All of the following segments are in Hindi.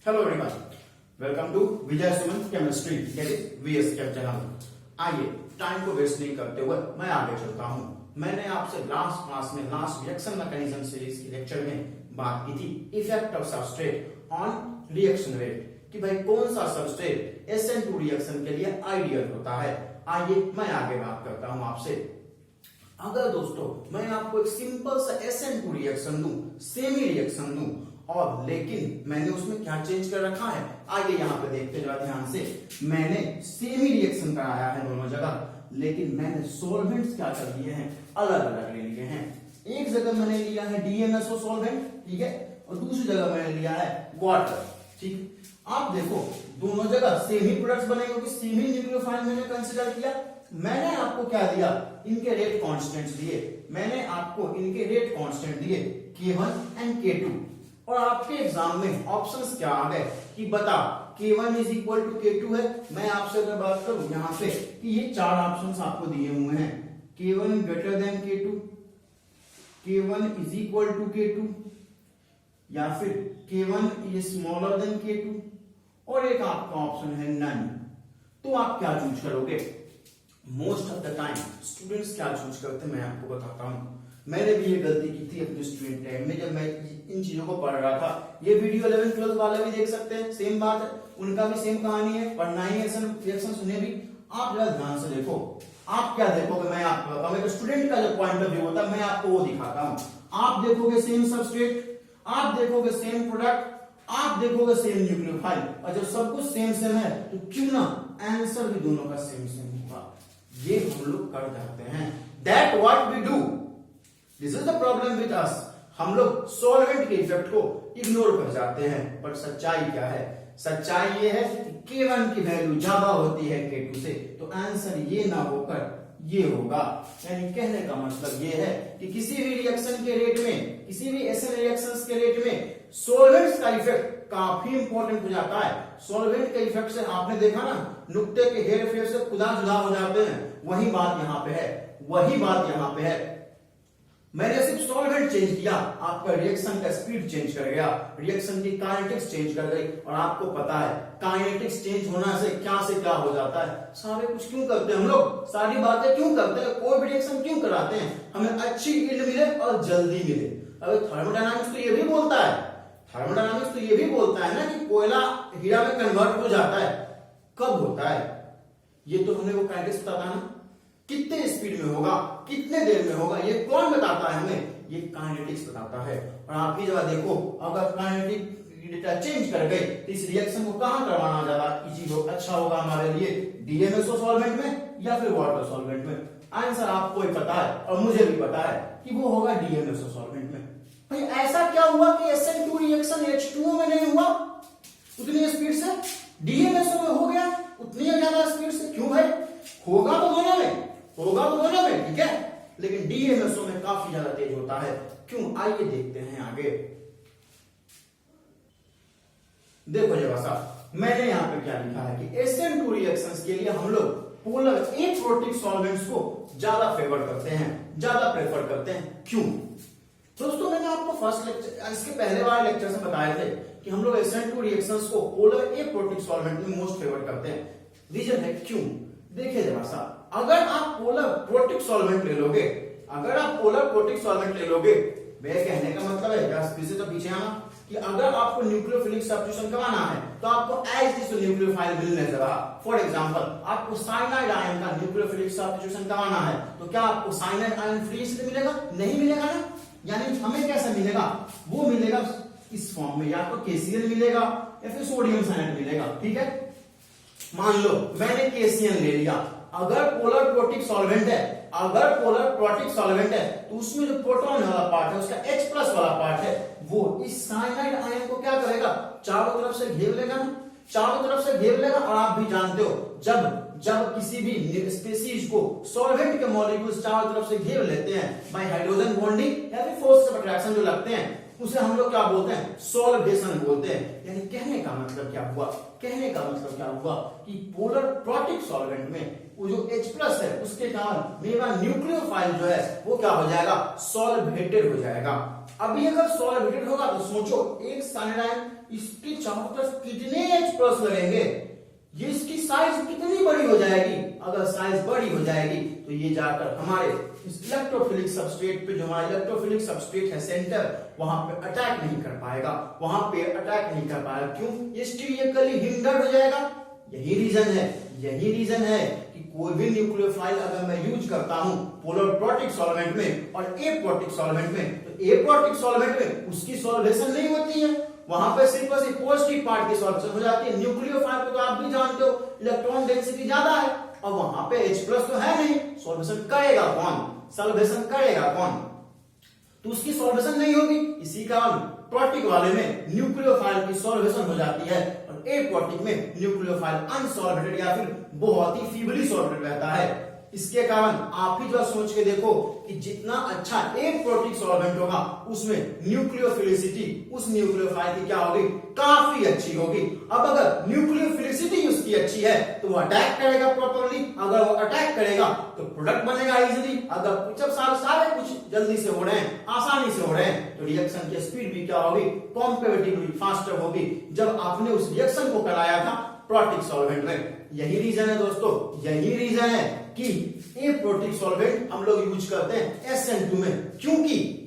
Hello everyone, welcome to Vijay Suman chemistry VS cap channel. आइए टाइम को वेस्ट नहीं करते हुए मैं आगे चलता हूं। मैंने आपसे लास्ट क्लास में लास्ट रिएक्शन मैकेनिज्म सीरीज के लेक्चर में बात की थी effect of substrate on reaction rate, कि भाई कौन सा सबस्ट्रेट SN2 रिएक्शन के लिए आइडियल होता है। आइए मैं आगे बात करता हूं आपसे। अगर दोस्तों मैं आपको एक सिंपल सा SN2 रिएक्शन दूं, सेमी रिएक्शन दूं, और लेकिन मैंने उसमें क्या चेंज कर रखा है, आइए यहाँ पे देखते जरा ध्यान से। मैंने सेमी रिएक्शन कराया है दोनों जगह, लेकिन मैंने सॉल्वेंट्स क्या कर दिए हैं, अलग अलग ले लिए हैं। एक जगह मैंने लिया है DMSO सॉल्वेंट, ठीक है, और दूसरी जगह मैंने लिया है वाटर, ठीक। आप देखो दोनों जगह सेम ही प्रोडक्ट्स बनेंगे क्योंकि सेम ही न्यूक्लियोफाइल मैंने कंसीडर किया। मैंने आपको क्या दिया, इनके रेट कांस्टेंट्स दिए। मैंने आपको इनके रेट कांस्टेंट दिए K1 एंड K2, और आपके एग्जाम में ऑप्शंस क्या आ गए कि बता K1 is equal to K2 है। मैं आपसे अगर बात करूं यहाँ पे कि ये चार ऑप्शंस आपको दिए हुए हैं, K1 greater than K2, K1 is equal to K2, या फिर K1 is smaller than K2, और एक आपका ऑप्शन है नन। तो आप क्या चूज करोगे? Most of the time students क्या चूज करते हैं मैं आपको बताता हूं। मैंने भी ये गलती की थी अपने स्टूडेंट टाइम में जब मैं इन चीजों को पढ़ रहा था। ये वीडियो 11th 12th वाले भी देख सकते हैं, सेम बात है, उनका भी सेम कहानी है, पढ़ना ही है, रिएक्शन सुने भी। आप जरा ध्यान से देखो, आप क्या देखोगे मैं आपको बताऊं। मैं तो स्टूडेंट का जो पॉइंट ऑफ व्यू होता है मैं आपको वो दिखाता हूं। आप देखोगे सेम सबस्ट्रेट, आप देखोगे सेम प्रोडक्ट, आप देखोगे सेम न्यूक्लियोफाइल, और जब सब कुछ सेम सेम है तो क्यों ना आंसर भी दोनों का सेम सेम होगा। ये हम लोग कर जाते हैं, that what we do, this is the problem with us. हम लोग सॉल्वेंट के इफेक्ट को इग्नोर कर जाते हैं, पर सच्चाई क्या है? सच्चाई ये है कि K1 की वैल्यू ज्यादा होती है K2 से, तो आंसर ये ना होकर ये होगा। यानी कहने का मतलब ये है कि किसी भी रिएक्शन के रेट में, किसी भी SN रिएक्शंस के रेट में सॉल्वेंट्स का इफेक्ट काफी इंपॉर्टेंट हो जाता है। सॉल्वेंट के इफेक्ट से आपने देखा ना, नुक्ते के हेर फेर से खुदा जुदा हो जाते हैं। वही बात यहाँ पे है, वही बात यहाँ पे है। मैंने सिर्फ सॉल्वेंट चेंज किया, आपका रिएक्शन का स्पीड चेंज कर गया, रिएक्शन की काइनेटिक्स चेंज कर गई। और आपको पता है काइनेटिक्स चेंज होना से क्या हो जाता है। सारे कुछ क्यों करते हैं हम लोग, सारी बातें क्यों करते हैं, कोई भी रिएक्शन क्यों कराते हैं? हमें अच्छी यील्ड मिले और जल्दी मिले। अगर थर्मोडायनामिक्स तो ये भी बोलता है, थर्मोडायनामिक्स तो ये भी बोलता है ना कि कोयला हीरा में कन्वर्ट हो जाता है। कब होता है? ये तो हमने वो काइनेटिक्स बताता है ना, कितने स्पीड में होगा, कितने देर में होगा, ये कौन बताता है हमें? ये काइनेटिक्स बताता है। और आप ही जरा देखो, अगर काइनेटिक डेटा चेंज कर गए तो इस रिएक्शन को कहां करवाना ज्यादा इजी हो, अच्छा होगा हमारे लिए, DMSO सॉल्वेंट में या फिर वाटर सॉल्वेंट में? आंसर आपको ही पता है और मुझे भी पता है कि वो होगा DMSO सॉल्वेंट में। भाई ऐसा क्या हुआ कि SN2 रिएक्शन H2O में नहीं हुआ उतनी स्पीड से, DMSO में हो गया उतनी ज्यादा स्पीड से? क्यों भाई? होगा तो दोनों में, होगा तो दोनों में, ठीक है, लेकिन DMSO में काफी ज्यादा तेज होता है। क्यों? आइए देखते हैं आगे। देखो जरा सा, मैंने यहां पे क्या लिखा है कि SN2 रिएक्शंस के लिए हम लोग पोलर एप्रोटिक सॉल्वेंट्स को ज्यादा फेवर करते हैं, ज्यादा प्रेफर करते हैं। क्यों? दोस्तों मैंने आपको फर्स्ट लेक्चर, इसके पहले वाले लेक्चर से बताए थे कि हम लोग SN2 रिएक्शंस को पोलर एप्रोटिक सॉल्वेंट में मोस्ट फेवर करते हैं। रीजन है क्यों, देखिए जरा सा। अगर आप पोलर प्रोटिक सॉल्वेंट ले लोगे, अगर आप पोलर प्रोटिक सॉल्वेंट ले लोगे, मेरे कहने का मतलब है तो पीछे आना कि अगर आपको न्यूक्लियोफिलिक सब्स्टिट्यूशन करवाना है तो आपको एज इज न्यूक्लियोफाइल मिलने जरा। फॉर एग्जांपल आपको साइनाइड आयन का न्यूक्लियोफिलिक सब्स्टिट्यूशन करवाना है तो क्या आपको साइनाइड आयन फ्री से मिलेगा? नहीं मिलेगा ना। यानी हमें कैसा मिलेगा? वो मिलेगा इस फॉर्म में, या तो KCl मिलेगा या फिर सोडियम साइनाइड मिलेगा, ठीक है। मान लो मैंने KCl ले लिया, अगर पोलर प्रोटिक सॉल्वेंट है, अगर पोलर प्रोटिक सॉल्वेंट है तो उसमें जो प्रोटॉन वाला पार्ट है, उसका H+ वाला पार्ट है, वो इस साइनाइड आयन को क्या करेगा? चारों तरफ से घेर लेगा ना, चारों तरफ से घेर लेगा। और आप भी जानते हो जब किसी भी स्पीशीज को सॉल्वेंट के मॉलिक्यूल्स चारों तरफ से घेर लेते हैं बाय हाइड्रोजन बॉन्डिंग या फिर फोर्स ऑफ अट्रैक्शन जो लगते हैं, उसे हम लोग क्या बोलते हैं? सॉल्वेशन बोलते हैं। यानी कहने का मतलब क्या हुआ, कहने का मतलब क्या हुआ कि पोलर प्रोटिक सॉल्वेंट में वो जो H+ है उसके कारण मेरा न्यूक्लियोफाइल जो है वो क्या हो जाएगा, सॉल्वेटेड हो जाएगा। अभी अगर सॉल्वेटेड होगा तो सोचो एक साइनाइड इसके चारों तरफ कितने H+ लगेंगे, ये इसकी साइज कितनी बड़ी हो जाएगी। अगर साइज बड़ी हो जाएगी तो ये जाकर हमारे इलेक्ट्रोफिलिक सबस्ट्रेट पे, जो हमारा इलेक्ट्रोफिलिक सबस्ट्रेट है सेंटर, वहां पे अटैक नहीं कर पाएगा, वहां पे अटैक नहीं कर पाएगा। क्यों, ये स्टीरिकली हिंडर्ड हो जाएगा। यही रीजन है कि कोई भी न्यूक्लियोफाइल अगर मैं यूज करता हूं पोलर प्रोटिक सॉल्वेंट में और एप्रोटिक सॉल्वेंट में, तो एप्रोटिक सॉल्वेंट में उसकी सॉल्वेशन नहीं होती है, वहां पे सिर्फ और सिर्फ पॉजिटिव पार्ट की सॉल्वेशन हो जाती है। न्यूक्लियोफाइल को तो आप भी जानते हो इलेक्ट्रॉन डेंसिटी ज्यादा है और वहां पे H+ तो है नहीं, सॉल्वेशन करेगा कौन, तो उसकी सॉल्वेशन नहीं होगी। इसी कारण प्रोटिक वाले में न्यूक्लियोफाइल की सॉल्वेशन हो जाती है और एप्रोटिक में न्यूक्लियोफाइल अनसॉल्वेटेड या फिर बहुत ही फीबली सॉल्वेटेड रहता है। इसके कारण आप ही जो सोच के देखो कि जितना अच्छा एक प्रोटिक सॉल्वेंट होगा उसमें न्यूक्लियोफिलिसिटी उस न्यूक्लियोफाइल की क्या होगी, काफी अच्छी होगी। अब अगर न्यूक्लियोफिलिसिटी उसकी अच्छी है तो वो अटैक करेगा प्रॉपर्ली, अगर वो अटैक करेगा तो प्रोडक्ट बनेगा इजीली। अगर जब सारे कुछ जल्दी से हो रहे हैं, आसानी से हो रहे हैं, तो रिएक्शन की स्पीड भी क्या होगी, कॉम्पैरेटिवली फास्टर होगी जब आपने उस रिएक्शन को कराया था प्रोटिक सॉल्वेंट में। यही रीजन है दोस्तों, यही रीजन है कि एप्रोटिक सॉल्वेंट हम लोग यूज करते हैं SN2 में।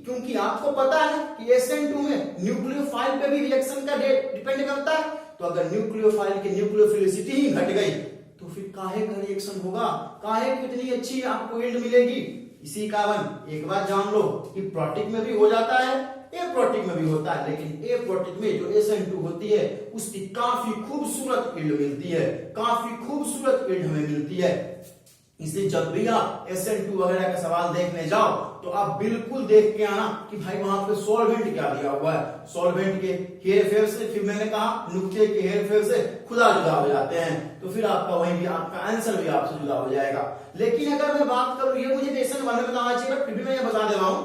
क्योंकि आपको पता है कि SN2 में न्यूक्लियोफाइल पे भी रिएक्शन का डिपेंड करता है। तो अगर न्यूक्लियोफाइल की न्यूक्लियोफिलिसिटी ही घट गई तो फिर काहे का रिएक्शन होगा, काहे कितनी अच्छी आपको यील्ड मिलेगी। इसी कारण एक बात जान लो कि प्रोटिक में भी हो जाता है, एप्रोटिक में भी होता है, लेकिन एप्रोटिक में जो SN2 होती है उसकी काफी खूबसूरत यील्ड मिलती है, काफी खूबसूरत यील्ड हमें मिलती है। इसलिए जब भी आप SN2 वगैरह का सवाल देखने जाओ तो आप बिल्कुल देख के आना कि भाई वहां पे सॉल्वेंट क्या दिया हुआ है। सॉल्वेंट के हेरफेर से, फिर मैंने कहा नुक्ते के हेरफेर से खुदा जुदा हो जाते हैं, तो फिर आपका वही भी आपका आंसर भी आपसे जुदा हो जाएगा। लेकिन अगर मैं बात करूं, ये मुझे SN1 में बताना चाहिए बट फिर भी मैं ये बता दे रहा हूं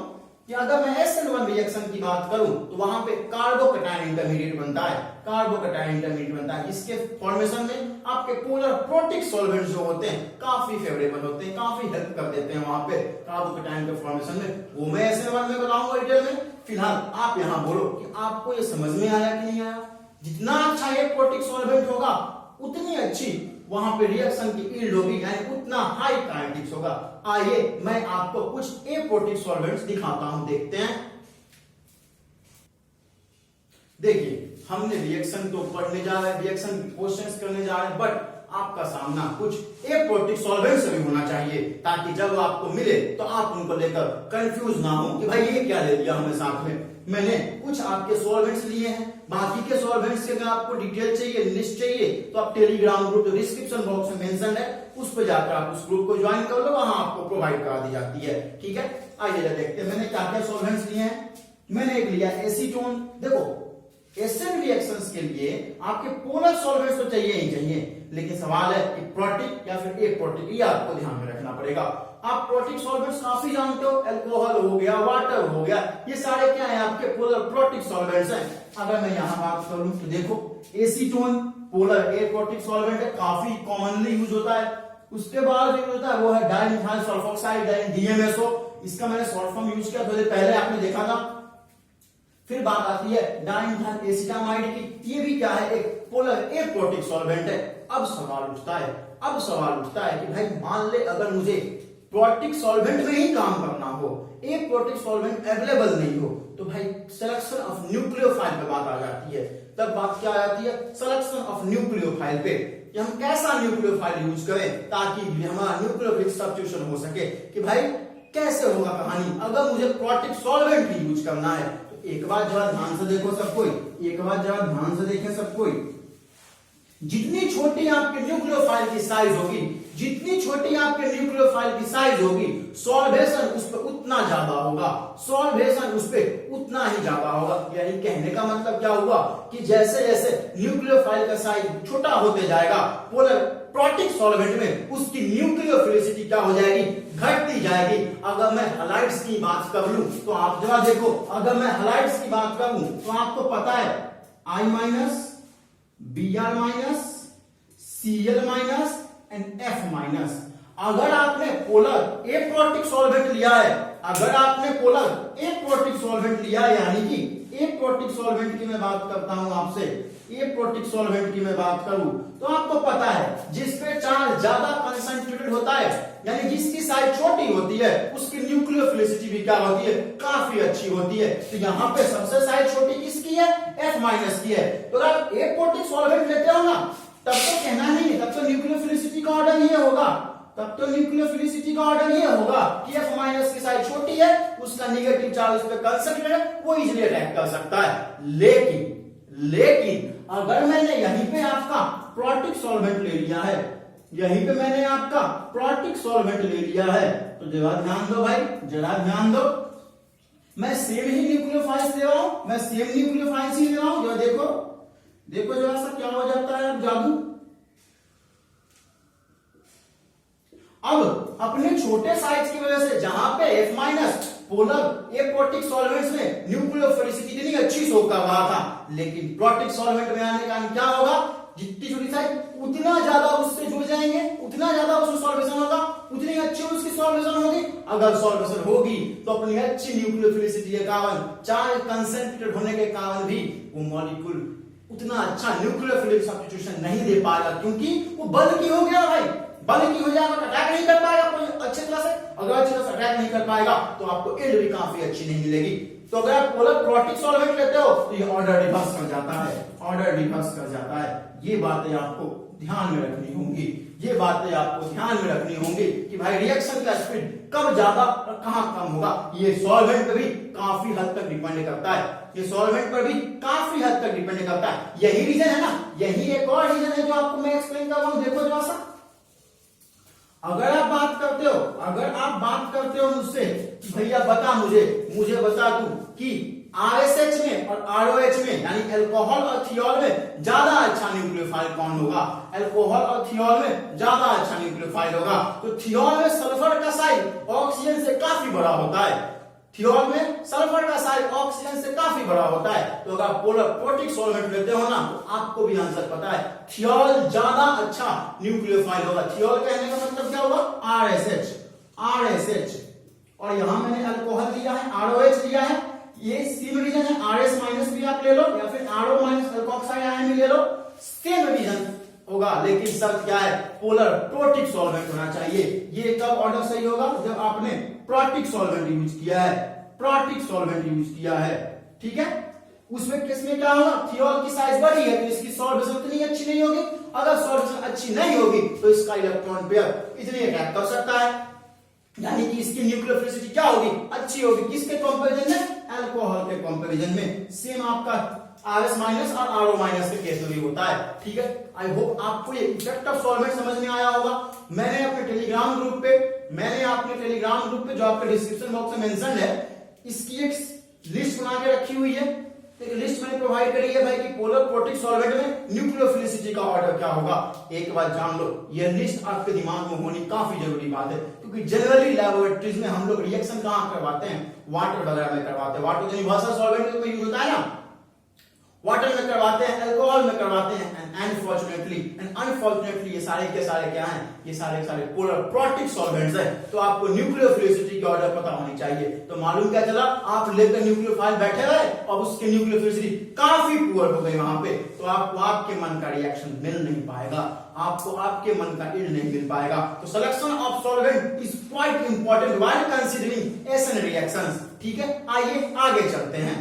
कि अगर मैं SN1 रिएक्शन की बात करूं तो वहां पे कार्बोकैटायन इंटरमीडिएट बनता है। इसके फॉर्मेशन में आपके पोलर प्रोटिक सॉल्वेंट्स जो होते हैं काफी फेवरेबल होते हैं, काफी हेल्प कर देते हैं वहां पे कार्बोकैटायन के फॉर्मेशन में। वो मैं SN1 में बताऊंगा डिटेल में। फिलहाल आप यहां बोलो कि आपको ये समझ में आया कि नहीं आया। जितना अच्छा एक प्रोटिक सॉल्वेंट होगा उतनी अच्छी वहां पे रिएक्शन की यील्ड होगी, यानी उतना हाई काइनेटिक्स होगा। आइए मैं आपको कुछ एप्रोटिक सॉल्वेंट्स दिखाता हूं, देखते हैं। देखिए हमने रिएक्शन तो पढ़ने जा रहे हैं, रिएक्शन क्वेश्चंस करने जा रहे हैं, बट आपका सामना कुछ एप्रोटिक सॉल्वेंट से भी होना चाहिए ताकि जब आपको मिले तो आप उनको लेकर कंफ्यूज ना हो कि भाई ये क्या ले लिया हमने साथ में। मैंने कुछ आपके सॉल्वेंट्स लिए हैं, बाकी के सॉल्वेंट्स के अगर आपको डिटेल चाहिए, लिस्ट चाहिए, तो आप टेलीग्राम ग्रुप जो डिस्क्रिप्शन बॉक्स में मेंशन है उस पर जाकर आप उस ग्रुप को ज्वाइन कर लो, वहां आपको प्रोवाइड करा दी जाती है। ठीक है, आइए देखते हैं मैंने क्या क्या सॉल्वेंट्स लिए हैं। मैंने एक लिया एसीटोन। देखो एसिड रिएक्शंस के लिए आपके पोलर सॉल्वेंट्स तो चाहिए ही चाहिए, लेकिन सवाल है कि प्रोटिक या फिर एप्रोटिक, ये आपको ध्यान में रखना पड़ेगा। आप प्रोटिक सॉल्वेंट्स काफी जानते हो, अल्कोहल हो गया, वाटर हो गया, ये सारे क्या है आपके पोलर प्रोटिक सॉल्वेंट्स हैं। अगर मैं यहां बात करूं तो देखो एसीटोन पोलर एप्रोटिक सॉल्वेंट है, काफी कॉमनली यूज होता है। उसके बाद जो होता है वो है डाइमिथाइल सल्फोक्साइड DMSO। इसका मैंने शॉर्ट फॉर्म यूज किया थोड़ी पहले, आपने देखा था। फिर बात आती है डाइमिथाइल एसिटामाइड की, ये भी क्या है, एक पोलर एप्रोटिक सॉल्वेंट है। अब सवाल उठता है कि भाई मान ले अगर मुझे प्रोटिक सॉल्वेंट में ही काम करना हो, एक प्रोटिक सॉल्वेंट अवेलेबल नहीं हो, तो भाई सिलेक्शन ऑफ न्यूक्लियोफाइल पे बात आ जाती है। तब बात क्या आ जाती है, सिलेक्शन ऑफ न्यूक्लियोफाइल पे, कि हम कैसा न्यूक्लियोफाइल यूज करें ताकि हमारा न्यूक्लियोफिलिक सब्स्टिट्यूशन हो सके। कि भाई कैसे होगा कहानी अगर मुझे प्रोटिक सॉल्वेंट ही यूज करना है। तो एक बार जरा ध्यान से देखो सब कोई, एक बार जरा ध्यान से देखें सब कोई। जितनी छोटी आपके न्यूक्लियोफाइल की साइज होगी, जितनी छोटी आपके न्यूक्लियोफाइल की साइज होगी, सॉल्वेशन उस पर उतना ज्यादा होगा, सॉल्वेशन उस पर उतना ही ज्यादा होगा। यानी कहने का मतलब क्या हुआ कि जैसे जैसे न्यूक्लियोफाइल का साइज छोटा होते जाएगा, पोलर प्रोटिक सॉल्वेंट में उसकी न्यूक्लियोफिलिसिटी क्या हो जाएगी, घटती जाएगी। अगर मैं हैलाइड्स की बात कर लूं तो आप जरा देखो, अगर मैं हैलाइड्स की बात करूं तो आपको पता है I- Br- Cl- and F-। अगर आपने पोलर एप्रोटिक सॉल्वेंट लिया है, अगर आपने पोलर एप्रोटिक सॉल्वेंट लिया है, यानी कि एप्रोटिक सॉल्वेंट की मैं बात करता हूं आपसे, एप्रोटिक सॉल्वेंट की मैं बात करूं तो आपको पता है जिस पे चार्ज ज्यादा कंसंट्रेटेड होता है, यानी जिसकी साइज छोटी होती है, उसकी न्यूक्लियोफिलिसिटी भी क्या होती है, काफी अच्छी होती है। तो यहाँ पे सबसे साइज छोटी किसकी है, F माइनस की है। तो अगर आप एप्रोटिक सॉल्वेंट लेते हो ना, तब तो कहना नहीं है, तब तो न्यूक्लियोफिलिसिटी का ऑर्डर ये होगा, तब तो न्यूक्लियोफिलिसिटी का ऑर्डर ये होगा कि F माइनस की साइज छोटी है, उसका नेगेटिव चार्ज उस पर कंसंट्रेटेड है, वो इजीली अटैक कर सकता है। लेकिन अगर मैंने यहीं पे आपका प्रोटिक सॉल्वेंट ले लिया है, यहीं पे मैंने आपका प्रोटिक सॉल्वेंट ले लिया है, तो जरा ध्यान दो भाई, जरा ध्यान दो, मैं सेम ही न्यूक्लियोफाइल्स ले रहा हूं, मैं सेम न्यूक्लियोफाइल्स ही ले रहा हूं। जो देखो जरा सा क्या हो जाता है जादू। अब अपने छोटे साइज की वजह से जहां पे F minus polar aprotic solvents में न्यूक्लियोफिलिसिटी इतनी अच्छी शो कर रहा था, लेकिन प्रोटिक सॉल्वेंट में आने का क्या होगा, जितनी छोटी साइज उतना ज्यादा उससे जुड़ जाएंगे, उतना ज्यादा उसमें सॉल्वेशन होगा, उतनी अच्छी उसकी सॉल्वेशन होगी। अगर सॉल्वेशन होगी तो अपनी अच्छी न्यूक्लियोफिलिसिटी के कारण, चार्ज कंसंट्रेटेड होने के कारण भी वो मॉलिक्यूल उतना अच्छा न्यूक्लियोफिलिक सब्स्टिट्यूशन नहीं दे पाएगा, क्योंकि वो बल्कि हो गया भाई, बल्कि हो जाएगा, अटैक नहीं कर पाएगा कोई अच्छी तरह से। अगर अच्छी तरह से अटैक नहीं कर पाएगा तो आपको यील्ड भी काफी अच्छी नहीं मिलेगी। तो अगर आप पोलर प्रोटिक सॉल्वेंट लेते हो तो ये ऑर्डर रिवर्स कर जाता है, ऑर्डर रिवर्स कर जाता है। ये बातें आपको ध्यान में रखनी होंगी, ये बातें आपको ध्यान में रखनी होंगी कि भाई रिएक्शन का स्पीड कब ज्यादा और कहां कम होगा, ये सॉल्वेंट पर भी काफी हद तक डिपेंड करता है, ये सॉल्वेंट पर भी काफी हद तक डिपेंड करता है। यही रीजन है ना, यही एक और रीजन है जो आपको मैं एक्सप्लेन कर रहा हूं। देखो जरा सा, अगर आप बात करते हो मुझसे भैया बता मुझे बता तू कि RSH में और ROH में, यानी अल्कोहल और थियोल में ज्यादा अच्छा न्यूक्लियोफाइल कौन होगा, अल्कोहल और थियोल में ज्यादा अच्छा न्यूक्लियोफाइल होगा। तो थियोल में सल्फर का साइज ऑक्सीजन से काफी बड़ा होता है, थियोल में सल्फर का साइज ऑक्सीजन से काफी बड़ा होता है। तो अगर आप पोलर प्रोटिक सॉल्वेंट लेते हो ना, तो आपको भी आंसर पता है, थियोल ज्यादा अच्छा न्यूक्लियोफाइल होगा। थियोल कहने का मतलब क्या होगा, RSH, और यहां मैंने अल्कोहल लिया है, ROH लिया है, ये सेम रीजन है, RS माइनस भी आप ले लो या फिर RO माइनस अल्कोक्साइड आयन भी ले लो, सेम रीजन होगा। लेकिन शर्त क्या है, पोलर प्रोटिक सॉल्वेंट होना चाहिए। ये कब ऑर्डर सही होगा, जब आपने प्रोटिक सॉल्वेंट यूज किया है, प्रोटिक सॉल्वेंट यूज किया है, ठीक है। उसमें किसमें क्या होगा, थियोल की साइज बड़ी है तो इसकी सॉल्वेशन इतनी अच्छी नहीं होगी, अगर सॉल्वेशन अच्छी नहीं होगी तो इसका इलेक्ट्रॉन पेयर इतनी अटैक कर सकता है, यानी कि इसकी न्यूक्लियोफिलिसिटी क्या होगी, अच्छी होगी। किसके कंपैरिजन में, अल्कोहल के कंपैरिजन में। सेम आपका RS माइनस और RO माइनस के केस में भी होता है, ठीक है। आई होप आपको ये इफेक्ट ऑफ सॉल्वेंट समझ में आया होगा। मैंने अपने टेलीग्राम ग्रुप पे जो आपके डिस्क्रिप्शन बॉक्स में मेंशन है, इसकी एक लिस्ट बना के रखी हुई है, एक लिस्ट मैंने प्रोवाइड करी है भाई कि पोलर प्रोटिक सॉल्वेंट में न्यूक्लियोफिलिसिटी का ऑर्डर क्या होगा। एक बात जान लो, ये लिस्ट आपके दिमाग में होनी काफी जरूरी बात है, क्योंकि जनरली लैबोरेटरीज में हम लोग रिएक्शन कहां करवाते हैं, वाटर वगैरह में करवाते हैं। वाटर यूनिवर्सल सॉल्वेंट में यूज होता है ना, वाटर में करवाते हैं, अल्कोहल में करवाते हैं, एंड अनफॉर्चुनेटली ये सारे के सारे क्या हैं, ये सारे सारे पोलर प्रोटिक सॉल्वेंट्स हैं। तो आपको न्यूक्लियोफिलिसिटी का ऑर्डर पता होनी चाहिए। तो मालूम क्या चला, आप लेकर न्यूक्लियोफाइल बैठे रहे और उसकी न्यूक्लियोफिलिसिटी काफी पुअर हो गई वहां पे, तो आपको आपके मन का रिएक्शन मिल नहीं पाएगा, आपको आपके मन का यील्ड नहीं मिल पाएगा। तो selection of solvent is quite important while considering acid reactions, ठीक है। आइए आगे चलते हैं।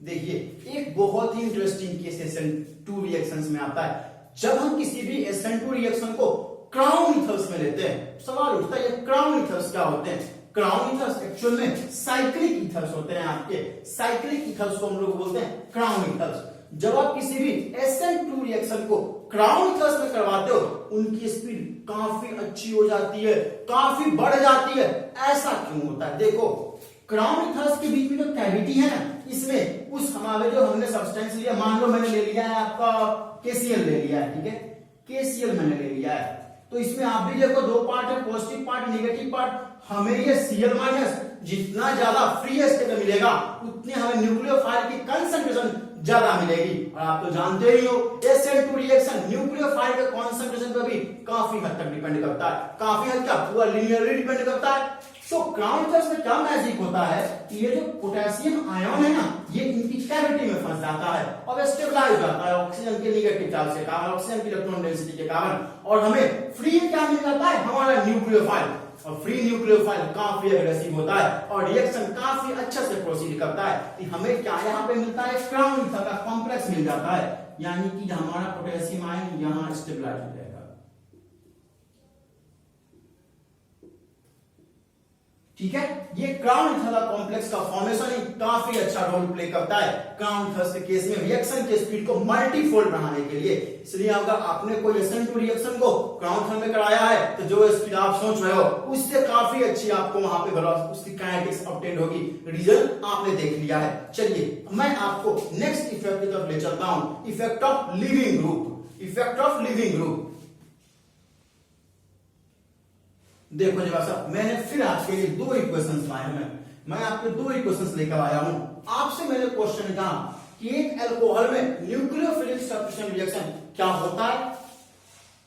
देखिए, एक बहुत ही इंटरेस्टिंग केस SN2 रिएक्शंस में आता है। जब हम किसी भी SN2 रिएक्शन को क्राउन ईथर्स में लेते हैं, सवाल उठता है ये क्राउन ईथर्स क्या होते हैं। क्राउन ईथर्स एक्चुअल में साइक्लिक ईथर्स होते हैं, आपके साइक्लिक ईथर्स को हम लोग बोलते हैं क्राउन ईथर्स। जब आप किसी भी SN2 रिएक्शन को क्राउन ईथर्स में करवाते हो, उनकी स्पीड काफी अच्छी हो जाती है, काफी बढ़ जाती है। ऐसा क्यों होता है, देखो क्राउन ईथर्स के बीच में जो कैविटी है ना, इसमें उस हमारे जो हमने सब्सटेंस लिया, मान लो मैंने ले लिया है आपका KCl ले लिया है, ठीक है, KCl मैंने ले लिया है। तो इसमें आप भी देखो दो पार्ट है, पॉजिटिव पार्ट, नेगेटिव पार्ट। हमें ये Cl माइनस जितना ज्यादा फ्री स्टेट में मिलेगा उतनी हमें न्यूक्लियोफाइल की कंसंट्रेशन ज्यादा मिलेगी। और आप तो जानते ही हो SN2 रिएक्शन न्यूक्लियोफाइल के कंसंट्रेशन पर भी काफी हद तक डिपेंड करता है, काफी हद तक पूरा लिनियरली डिपेंड करता है। तो ग्राउंड चार्ज में क्या मैजिक होता है कि ये जो पोटेशियम आयन है ना, ये इनकी कैविटी में फंस जाता है और स्टेबलाइज हो जाता है ऑक्सीजन के नेगेटिव चार्ज के कारण, ऑक्सीजन की इलेक्ट्रॉन डेंसिटी के कारण, और हमें फ्री क्या मिल जाता है, हमारा न्यूक्लियोफाइल। और फ्री न्यूक्लियोफाइल काफी एग्रेसिव होता है और रिएक्शन काफी अच्छे से प्रोसीड करता है कि हमें क्या यहाँ पे मिलता है, क्राउन का कॉम्प्लेक्स मिल जाता है, यानी कि हमारा पोटेशियम आयन यहाँ स्टेबलाइज हो जाएगा। ठीक है, ये क्राउन थर्ड कॉम्प्लेक्स का फॉर्मेशन ही काफी अच्छा रोल प्ले करता है क्राउन थर्ड के केस में रिएक्शन के स्पीड को मल्टीफोल्ड बढ़ाने के लिए। इसलिए अगर आपने कोई SN2 रिएक्शन को क्राउन थर्ड में कराया है तो जो स्पीड आप सोच रहे हो उससे काफी अच्छी आपको वहां पे उसकी काइनेटिक्स ऑब्टेन होगी। रिजल्ट आपने देख लिया है। चलिए मैं आपको नेक्स्ट इफेक्ट की तरफ ले चलता हूं, effect of leaving group. Effect of leaving group देखो जरा सा, मैंने फिर आपके लिए दो इक्वेशंस लाए हैं। मैं आपके दो इक्वेशंस लेकर आया हूं। आपसे मैंने क्वेश्चन कहा कि एक अल्कोहल में न्यूक्लियोफिलिक सब्स्टिट्यूशन रिएक्शन क्या होता है।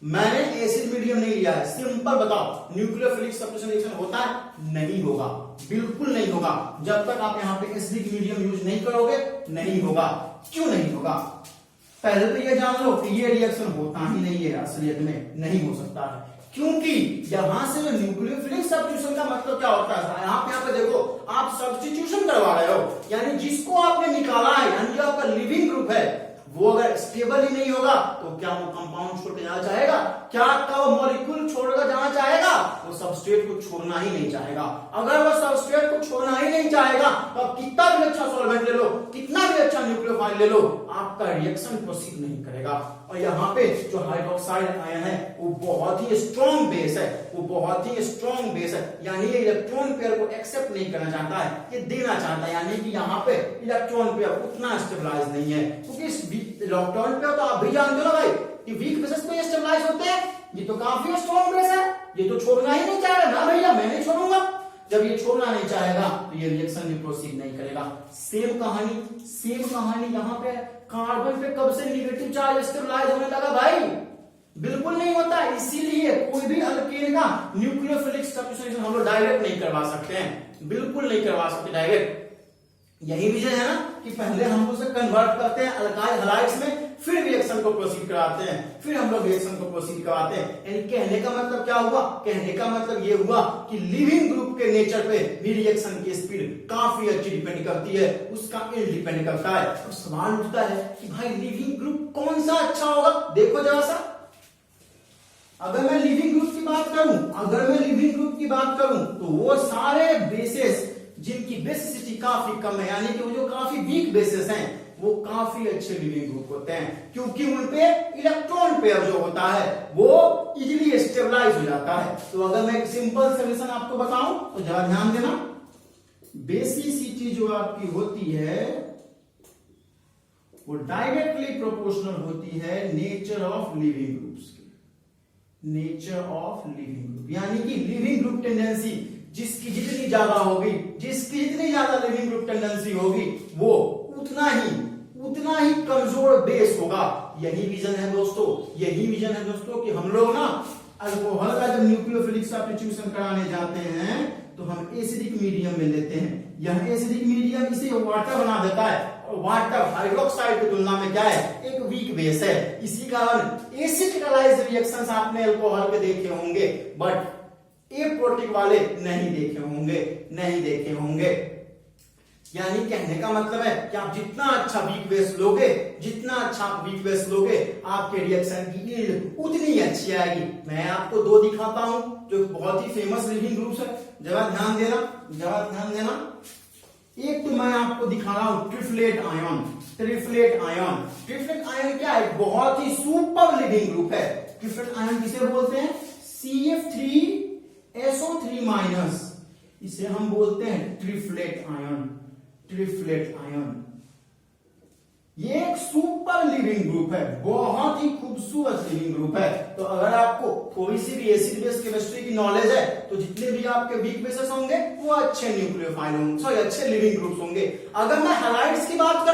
मैंने एसिड मीडियम नहीं लिया है, सिंपल बताओ न्यूक्लियोफिलिक सब्स्टिट्यूशन रिएक्शन होता है? नहीं होगा, बिल्कुल नहीं होगा। जब तक आप यहां पे एसिडिक मीडियम यूज नहीं करोगे नहीं होगा। क्यों नहीं होगा? पहले तो ये जान लो कि ये रिएक्शन होता ही नहीं है, असलियत में नहीं हो सकता है, क्योंकि यहां से जो न्यूक्लियोफिलिक सब्स्टिट्यूशन का मतलब क्या होता है, आप यहां पे देखो आप सब्स्टिट्यूशन करवा रहे हो, यानी जिसको आपने निकाला है यानी जो आपका लिविंग ग्रुप है वो अगर स्टेबल ही नहीं होगा तो क्या वो कंपाउंड छोड़ के जाना चाहेगा? क्या आपका वो मॉलिक्यूल छोड़कर जाना चाहेगा? वो सबस्ट्रेट को छोड़ना ही नहीं चाहेगा। अगर वो सबस्ट्रेट को छोड़ना ही नहीं चाहेगा तो आप कितना भी अच्छा सॉल्वेंट ले लो, कितना भी अच्छा न्यूक्लियोफाइल ले लो, आपका रिएक्शन प्रोसीड नहीं करेगा। और यहाँ पे जो हाइड्रोक्साइड आयन है वो बहुत ही स्ट्रॉन्ग बेस है, वो बहुत ही स्ट्रॉन्ग बेस है, यानी ये इलेक्ट्रॉन पेयर को एक्सेप्ट नहीं करना चाहता है, ये देना चाहता है, यानी कि यहाँ पे इलेक्ट्रॉन पेयर उतना स्टेबलाइज नहीं है। क्योंकि इस इलेक्ट्रॉन पेयर तो आप भी जानते हो ना भाई कि वीक बेसिस पे स्टेबलाइज होते हैं, ये तो काफी स्ट्रॉन्ग बेस है, ये तो छोड़ना ही नहीं चाहेगा ना भैया, मैं नहीं छोड़ूंगा। जब ये छोड़ना नहीं चाहेगा तो ये रिएक्शन भी प्रोसीड नहीं करेगा। सेम कहानी यहाँ पे कार्बन पे कब से नेगेटिव चार्ज स्टेबलाइज होने लगा भाई? बिल्कुल नहीं होता। इसीलिए कोई भी अल्केन का न्यूक्लियोफिलिक सब्स्टिट्यूशन हम लोग डायरेक्ट नहीं करवा सकते हैं, बिल्कुल नहीं करवा सकते डायरेक्ट। यही विजय है ना कि पहले हम उसे कन्वर्ट करते हैं अल्काइल हैलाइड्स में, फिर रिएक्शन को प्रोसीड कराते हैं, फिर हम लोग रिएक्शन को प्रोसीड कराते हैं। यानी कहने का मतलब क्या हुआ? कहने का मतलब ये हुआ कि लिविंग ग्रुप के नेचर पे भी रिएक्शन की स्पीड काफी अच्छी डिपेंड करती है, उसका यील्ड डिपेंड करता है। तो सवाल उठता है कि भाई लिविंग ग्रुप कौन सा अच्छा होगा? देखो जरा सा, अगर मैं लिविंग ग्रुप की बात करूं तो वो सारे बेसेस जिनकी बेसिसिटी काफी कम है, यानी कि वो जो काफी वीक बेसिस हैं, वो काफी अच्छे लिविंग ग्रुप होते हैं, क्योंकि उनपे इलेक्ट्रॉन पेयर जो होता है वो इजीली स्टेबलाइज हो जाता है। तो अगर मैं एक सिंपल सोल्यूशन आपको बताऊं तो जरा ध्यान देना, बेसिसिटी जो आपकी होती है वो डायरेक्टली प्रोपोर्शनल होती है नेचर ऑफ लिविंग ग्रुप्स की। नेचर ऑफ लिविंग ग्रुप यानी कि लिविंग ग्रुप टेंडेंसी जिसकी जितनी ज्यादा होगी, जिसकी जितनी ज्यादा लिविंग ग्रुप टेंडेंसी होगी, वो उतना ही कमजोर बेस होगा। यही विजन है दोस्तों कि हम लोग ना अल्कोहल का जब न्यूक्लियोफिलिक सब्स्टिट्यूशन कराने जाते हैं तो हम एसिडिक मीडियम में लेते हैं। यह एसिडिक मीडियम इसे वाटर बना देता है, और वाटर हाइड्रोक्साइड की तुलना में क्या है? एक वीक बेस है। इसी कारण एसिडिकलाइज रिएक्शंस आपने अल्कोहल के देखे होंगे, बट एप्रोटिक वाले नहीं देखे होंगे। यानी कहने का मतलब है कि आप जितना अच्छा वीक बेस लोगे, आपके रिएक्शन की यील्ड उतनी अच्छी आएगी। मैं आपको दो दिखाता हूं जो बहुत ही फेमस लिविंग ग्रुप्स है, जरा ध्यान देना। एक तो मैं आपको दिखा रहा हूं ट्रिफ्लेट आयन क्या है? बहुत ही सुपर लिविंग ग्रुप है। ट्रिफ्लेट आयन किसे बोलते हैं? CF3SO3-, इसे हम बोलते हैं ट्रिफ्लेट आयन। ये एक सुपर लिविंग ग्रुप है, बहुत ही खूबसूरत लिविंग ग्रुप है। तो अगर आपको थोड़ी सी भी एसिड बेस केमिस्ट्री की नॉलेज है तो जितने भी आपके वीक बेसेस होंगे वो अच्छे न्यूक्लियोफाइल होंगे, सॉरी अच्छे लिविंग ग्रुप्स होंगे। अगर मैं हैलाइड्स की बात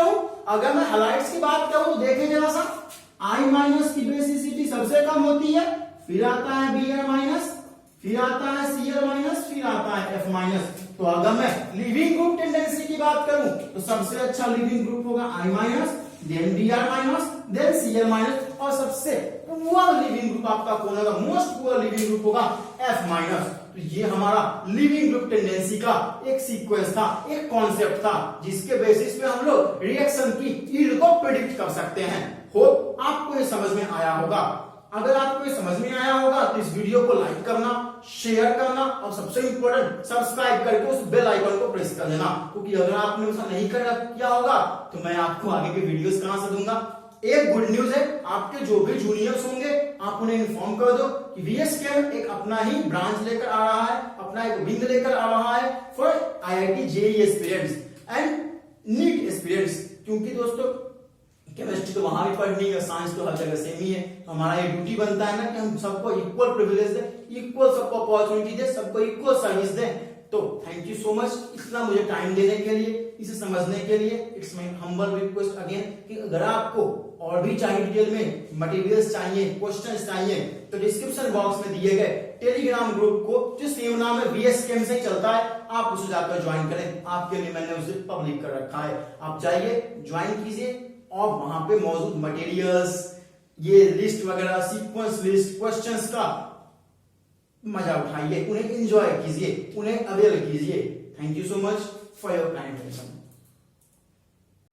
करूं तो देखें जरा सा, I माइनस की बेसिसिटी सबसे कम होती है, फिर आता है Br माइनस, फिर आता है Cl माइनस, फिर आता है F माइनस। तो अगर मैं लिविंग ग्रुप टेंडेंसी की बात करूं तो सबसे अच्छा लिविंग ग्रुप होगा I minus, then Br minus, then Cl minus, और सबसे पुअर लिविंग ग्रुप आपका कौन होगा, मोस्ट पुअर लिविंग ग्रुप होगा F माइनस। तो ये हमारा लिविंग ग्रुप टेंडेंसी का एक सीक्वेंस था, एक कॉन्सेप्ट था, जिसके बेसिस पे हम लोग रिएक्शन की यील्ड को प्रेडिक्ट कर सकते हैं। होप आपको ये समझ में आया होगा। अगर आपको ये समझ में आया होगा तो इस वीडियो को लाइक करना, शेयर करना और सबसे इंपॉर्टेंट सब्सक्राइब करके उस बेल आइकन को प्रेस कर देना, क्योंकि अगर आपने ऐसा नहीं किया होगा तो मैं आपको आगे के वीडियोस कहां से दूंगा। एक गुड न्यूज है, आपके जो भी जूनियर्स होंगे आप उन्हें इन्फॉर्म कर दो कि वीएसकेएम एक अपना ही ब्रांच लेकर आ रहा है, अपना एक विंग लेकर आ रहा है for IIT JEE aspirants and NEET aspirants. क्योंकि दोस्तों केमिस्ट्री तो वहां भी पढ़नी है, साइंस तो हर जगह सेम ही है। हमारा ये ड्यूटी बनता है ना कि हम सबको इक्वल प्रिविलेज दें, इक्वल सबको अपॉर्चुनिटी दें, सबको इक्वल सर्विस दें। तो थैंक यू सो मच इतना मुझे टाइम देने के लिए, इसे समझने के लिए। It's my humble request again कि अगर आपको और भी चाहिए डिटेल में मटेरियल्स चाहिए, क्वेश्चंस चाहिए, तो डिस्क्रिप्शन बॉक्स में दिए गए टेलीग्राम ग्रुप को जो सेम नाम है वीएसकेएम से चलता है, आप उसे जाकर ज्वाइन करें। आपके लिए मैंने उसे पब्लिक कर रखा है, आप जाइए ज्वाइन कीजिए और वहां पे मौजूद मटेरियल्स, ये लिस्ट वगैरह, सीक्वेंस लिस्ट, क्वेश्चंस का मजा उठाइए, उन्हें एंजॉय कीजिए, उन्हें अवेल कीजिए। Thank you so much for your kind attention.